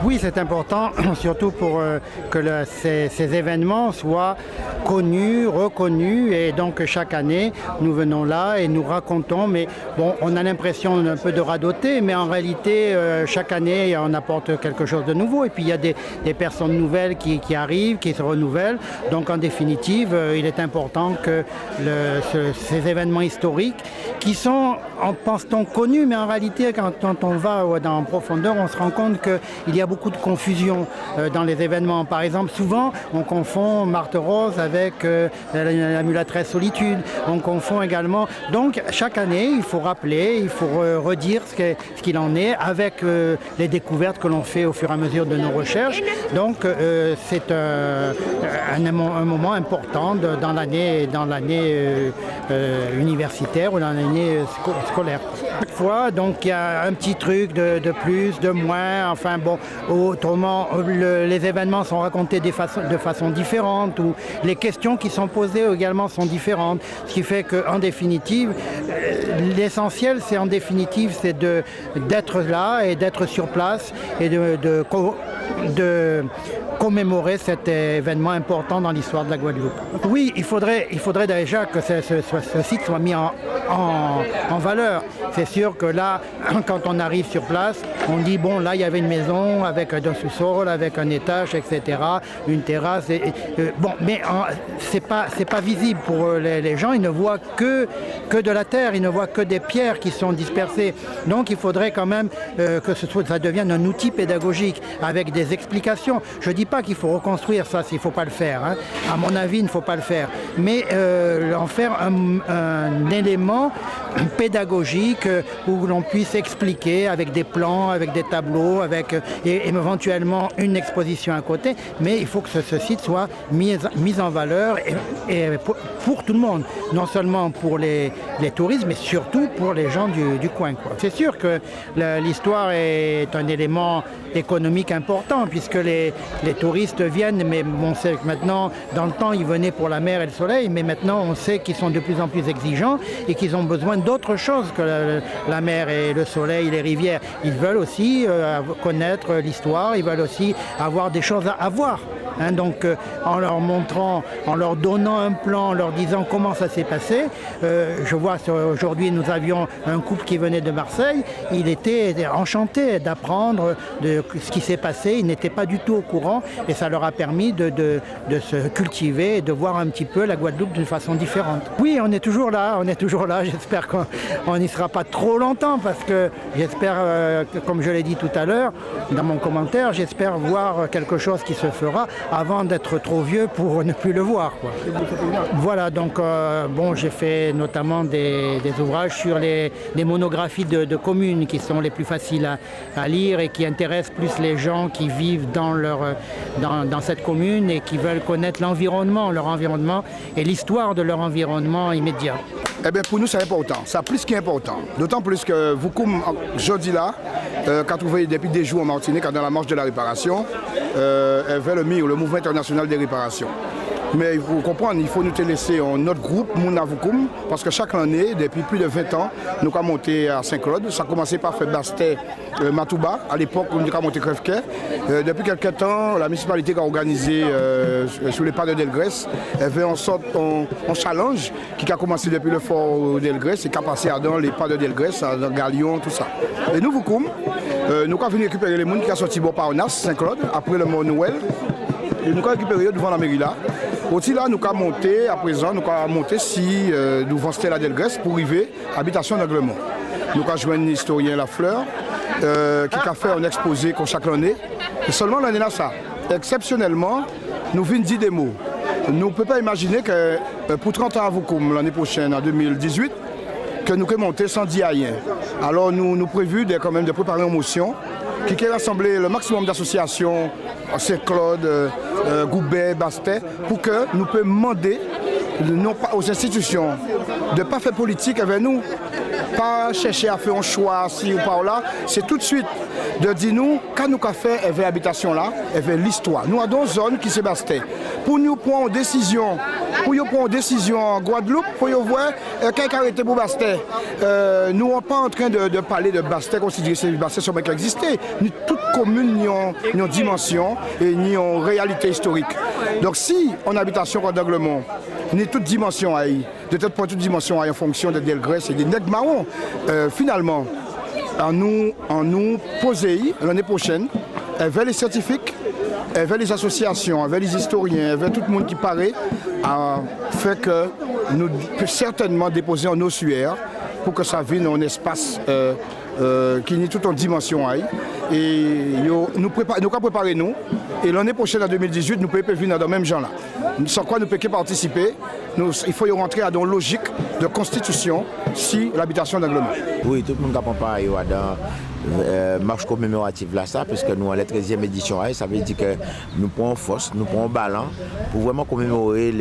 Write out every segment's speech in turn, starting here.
Oui, c'est important, surtout pour que ces événements soient connus, reconnus, et donc chaque année, nous venons là et nous racontons, mais bon, on a l'impression un peu de radoter, mais en réalité, chaque année, on apporte quelque chose de nouveau, et puis il y a des personnes nouvelles qui arrivent, qui se renouvellent, donc en définitive, il est important que ces événements historiques, qui sont, pense-t-on, connus, mais en réalité, quand on va en profondeur, on se rend compte qu'il y a beaucoup de confusion dans les événements. Par exemple, souvent, on confond Marthe Rose avec la mulâtresse Solitude. On confond également. Donc, chaque année, il faut rappeler, il faut redire ce qu'il en est avec les découvertes que l'on fait au fur et à mesure de nos recherches. Donc, c'est un moment important dans l'année universitaire ou dans l'année scolaire. Chaque fois, donc, il y a un petit truc de plus, de moins. Enfin bon, autrement, les événements sont racontés de façon différente, ou les questions qui sont posées également sont différentes. Ce qui fait qu'en définitive, l'essentiel, c'est d'être là et d'être sur place et de commémorer cet événement important dans l'histoire de la Guadeloupe. Oui, il faudrait déjà que ce site soit mis en valeur. C'est sûr que là, quand on arrive sur place, on dit bon, là il y avait une maison avec un sous-sol, avec un étage, etc., une terrasse. Bon, mais c'est pas visible pour les gens. Ils ne voient que de la terre, ils ne voient que des pierres qui sont dispersées. Donc il faudrait quand même que ça devienne un outil pédagogique avec des explications. Je ne dis pas qu'il faut reconstruire ça, s'il ne faut pas le faire. Hein. À mon avis, il ne faut pas le faire. Mais en faire un élément pédagogique où l'on puisse expliquer avec des plans, avec des tableaux, avec et éventuellement une exposition à côté. Mais il faut que ce site soit mis en valeur et pour tout le monde. Non seulement pour les touristes, mais surtout pour les gens du coin, quoi. C'est sûr que l'histoire est un élément économique important puisque les touristes viennent, mais on sait que maintenant, dans le temps, ils venaient pour la mer et le soleil, mais maintenant, on sait qu'ils sont de plus en plus exigeants et qu'ils ont besoin d'autre chose que la mer et le soleil, les rivières. Ils veulent aussi connaître l'histoire, ils veulent aussi avoir des choses à voir. Hein, donc en leur montrant, en leur donnant un plan, en leur disant comment ça s'est passé. Je vois aujourd'hui nous avions un couple qui venait de Marseille, il était enchanté d'apprendre de ce qui s'est passé, il n'était pas du tout au courant et ça leur a permis de se cultiver et de voir un petit peu la Guadeloupe d'une façon différente. Oui, on est toujours là, j'espère qu'on n'y sera pas trop longtemps parce que j'espère, comme je l'ai dit tout à l'heure dans mon commentaire, j'espère voir quelque chose qui se fera avant d'être trop vieux pour ne plus le voir, quoi. Voilà, donc bon, j'ai fait notamment des ouvrages sur les monographies de communes qui sont les plus faciles à lire et qui intéressent plus les gens qui vivent dans cette commune et qui veulent connaître leur environnement et l'histoire de leur environnement immédiat. Eh bien, pour nous, c'est important, c'est plus qu'important. D'autant plus que vous, comme jeudi là, quand vous voyez depuis des jours en Martinique, dans la marche de la réparation, vers le MIR, le Mouvement international des réparations. Mais il faut comprendre, il faut nous te laisser notre groupe, Mounavoukoum, parce que chaque année, depuis plus de 20 ans, nous avons monté à Saint-Claude. Ça a commencé par faire Bastet, Matouba, à l'époque, nous avons monté Crèvequet. Depuis quelques temps, la municipalité a organisé sur les pas de Delgrès, avait en sorte un challenge qui a commencé depuis le fort Delgrès et qui a passé dans les pas de Delgrès, dans Galion, tout ça. Et nous, Voukoum, nous avons venu récupérer les gens qui sont sortis par Onas, Saint-Claude, après le mont Noël. Et nous avons récupéré devant la mairie là. Aussi là, nous avons monté, à présent, nous avons monté si devant Stella Delgrès pour arriver à l'habitation d'Anglemont. Nous avons joint un historien Lafleur qui a fait un exposé comme chaque année. Et seulement l'année là, ça. Exceptionnellement, nous venons dire des mots. Nous ne pouvons pas imaginer que pour 30 ans à Voukoum, l'année prochaine, en 2018, que nous pouvons monter sans dire rien. Alors nous prévu quand même de préparer une motion qui a rassemblé le maximum d'associations, Saint-Claude, Goubet, Bastet, pour que nous puissions demander non pas aux institutions de ne pas faire politique avec nous, pas chercher à faire un choix ci ou par là, c'est tout de suite de dire nous, quand nous avons fait l'habitation là, l'histoire. Nous avons une zone qui s'est Bastet. Pour nous prendre une décision pour prendre une décision en Guadeloupe, pour voir quelqu'un arrêté pour Bastet. Nous ne sommes pas en train de parler de Bastet, considérer que Bastet sur qui existait. Toute commune a une dimension et une réalité historique. Donc si on habitation à Danglemont, ni toute dimension de toute point toute dimension en fonction de Delgrès et des nègres marrons, finalement, en nous poser l'année prochaine, vers les scientifiques, vers les associations, vers les historiens, vers tout le monde qui paraît, fait que nous pouvons certainement déposer en ossuaire pour que ça vienne en espace qui n'est tout en dimension. Et nous préparer nous. Et l'année prochaine, en 2018, nous pouvons venir dans le même genre là. Sans quoi nous pouvons participer. Il faut y rentrer dans une logique de constitution si l'habitation d'Angleterre. Oui, tout le monde comprend pas dans marche commémorative là ça, puisque nous en la 13e édition, ça veut dire que nous prenons force, nous prenons ballon pour vraiment commémorer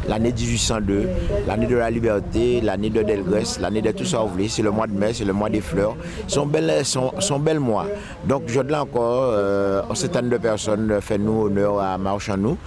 l'année 1802, l'année de la liberté, l'année de Delgrès, l'année de tout ça ouvrier, c'est le mois de mai, c'est le mois des fleurs, sont belles mois. Donc je dis encore, un certain nombre de personnes font nous honneur à marcher en nous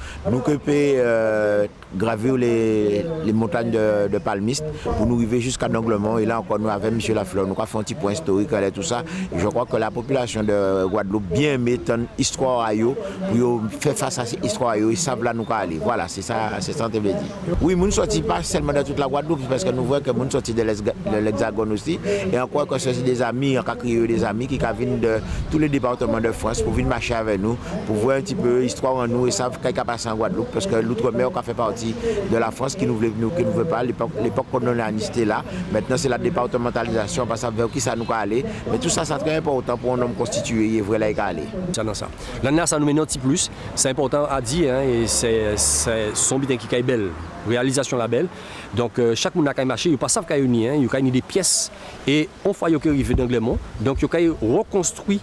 que peut gravir les montagnes de palmistes pour nous arriver jusqu'à Danglemont, et là encore nous avec M. Lafleur, nous avons fait un petit point historique et tout ça. Et je crois que la population de Guadeloupe bien met une histoire à eux pour faire face à cette histoire à eux, ils savent là nous aller. Voilà, c'est ça que je veux dire. Oui, nous ne sortons pas seulement de toute la Guadeloupe, parce que nous voyons que nous sortons de l'Hexagone aussi, et encore que ce sont des amis, on a créé des amis qui viennent de tous les départements de France pour venir marcher avec nous, pour voir un petit peu l'histoire en nous et savent ce qui a passé en Guadeloupe, parce que l'outre-mer fait partie de la France qui ne veut pas, l'époque colonialiste là. Maintenant c'est la départementalisation, parce que vers qui ça nous va aller. Mais tout ça, c'est très important pour un homme constitué et vrai là aller. L'année, ça nous met un petit plus. C'est important à dire, et c'est son bitin qui est belle. Réalisation la belle. Donc chaque monde a marché, il pas savent qu'il y a des pièces et on fait qu'il arrive d'Anglemont. Donc il a reconstruit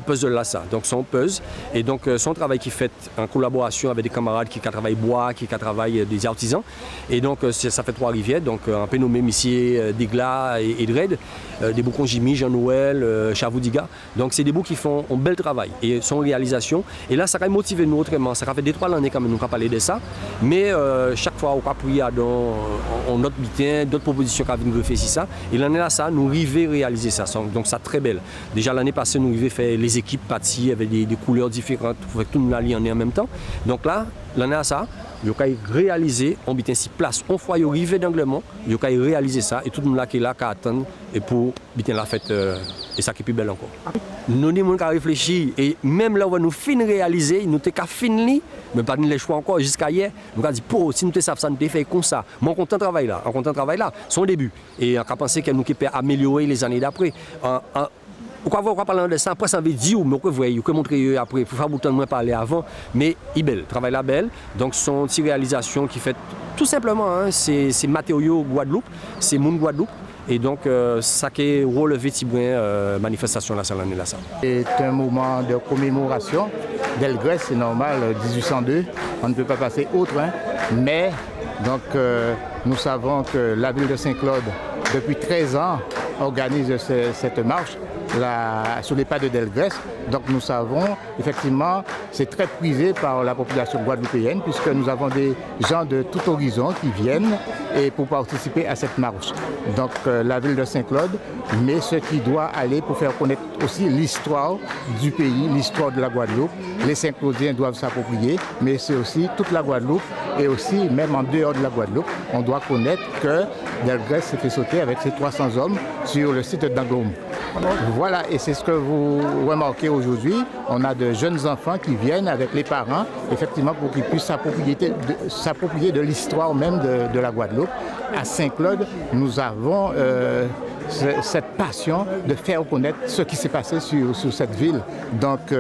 puzzle là ça. Donc son puzzle et donc son travail qui fait en collaboration avec des camarades qui travaillent bois, qui travaillent des artisans. Et donc ça fait 3 rivières. Donc un peu nommé Missier, Degla et Dred, des boucons Jimmy, Jean-Noël, Chavoudiga. Donc c'est des bouts qui font un bel travail et son réalisation. Et là ça a motivé nous autrement. Ça a fait 2-3 années quand même nous avons parlé de ça. Mais chaque fois on a pris dans notre bitin, d'autres propositions qui nous fait ça. Et l'année là ça nous arrivons à réaliser ça. Donc ça très belle. Déjà l'année passée nous arrivons faire les équipes parties avec des couleurs différentes pour que tout le monde allie en même temps. Donc là, l'année à ça, il y a réalisé, on bitin 6 places, on fois arrivé d'Anglemont, il y a réalisé ça et tout le monde là qui est là qui attend et pour bitin la fête et ça qui est plus belle encore. Nous avons réfléchi et même là où nous finissons de réaliser, nous avons fini, mais pas les choix encore jusqu'à hier. Nous avons dit pour si nous savons ça, nous avons fait comme ça. Mais on content travail là, son début et on a pensé que nous pouvons améliorer les années d'après. On va parler de ça, après ça veut dire, mais vous voyez, vous montrer après, pour faire autant de moins parler avant, mais il est belle, travail la belle, donc son petite réalisation qui fait tout simplement, hein, c'est matériaux Guadeloupe, c'est monde Guadeloupe, et donc ça qui est relevé de manifestation là, l'année là ça. C'est un moment de commémoration, Delgrès, c'est normal, 1802, on ne peut pas passer autre, hein, mais donc nous savons que la ville de Saint-Claude, depuis 13 ans, organise cette marche. Sur les pas de Delgrès. Donc nous savons, effectivement, c'est très prisé par la population guadeloupéenne puisque nous avons des gens de tout horizon qui viennent et pour participer à cette marche. Donc la ville de Saint-Claude, mais ce qui doit aller pour faire connaître aussi l'histoire du pays, l'histoire de la Guadeloupe. Les Saint-Claudiens doivent s'approprier, mais c'est aussi toute la Guadeloupe et aussi, même en dehors de la Guadeloupe, on doit connaître que Delgrès s'est fait sauter avec ses 300 hommes sur le site d'Anglemont. Voilà, et c'est ce que vous remarquez aujourd'hui. On a de jeunes enfants qui viennent avec les parents, effectivement, pour qu'ils puissent s'approprier de l'histoire même de la Guadeloupe. À Saint-Claude, nous avons cette passion de faire connaître ce qui s'est passé sur cette ville. Donc,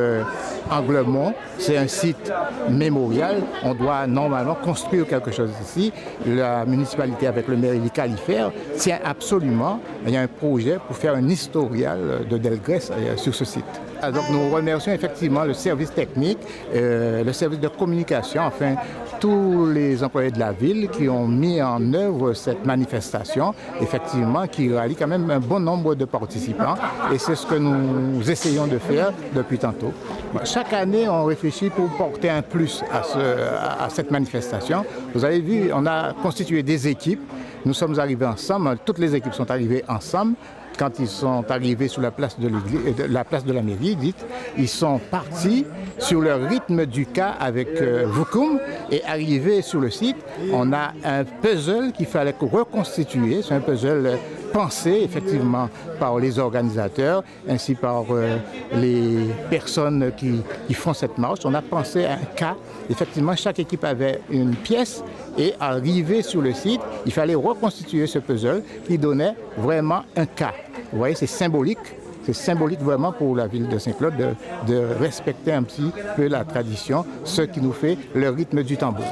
Anglemont, c'est un site mémorial. On doit normalement construire quelque chose ici. La municipalité, avec le maire Élie Califère, tient absolument. Il y a un projet pour faire un historial de Delgrès sur ce site. Donc, nous remercions effectivement le service technique, le service de communication, enfin, tous les employés de la ville qui ont mis en œuvre cette manifestation, effectivement, qui rallie quand même même un bon nombre de participants et c'est ce que nous essayons de faire depuis tantôt. Chaque année, on réfléchit pour porter un plus à cette manifestation. Vous avez vu, on a constitué des équipes. Nous sommes arrivés ensemble, toutes les équipes sont arrivées ensemble. Quand ils sont arrivés sur la place de la mairie, dite, ils sont partis sur le rythme du cas avec Voukoum et arrivés sur le site, on a un puzzle qu'il fallait reconstituer. C'est un puzzle pensé effectivement par les organisateurs ainsi par les personnes qui font cette marche. On a pensé à un cas. Effectivement, chaque équipe avait une pièce et arrivé sur le site, il fallait reconstituer ce puzzle qui donnait vraiment un cas. Vous voyez, c'est symbolique. C'est symbolique vraiment pour la ville de Saint-Claude de respecter un petit peu la tradition, ce qui nous fait le rythme du tambour.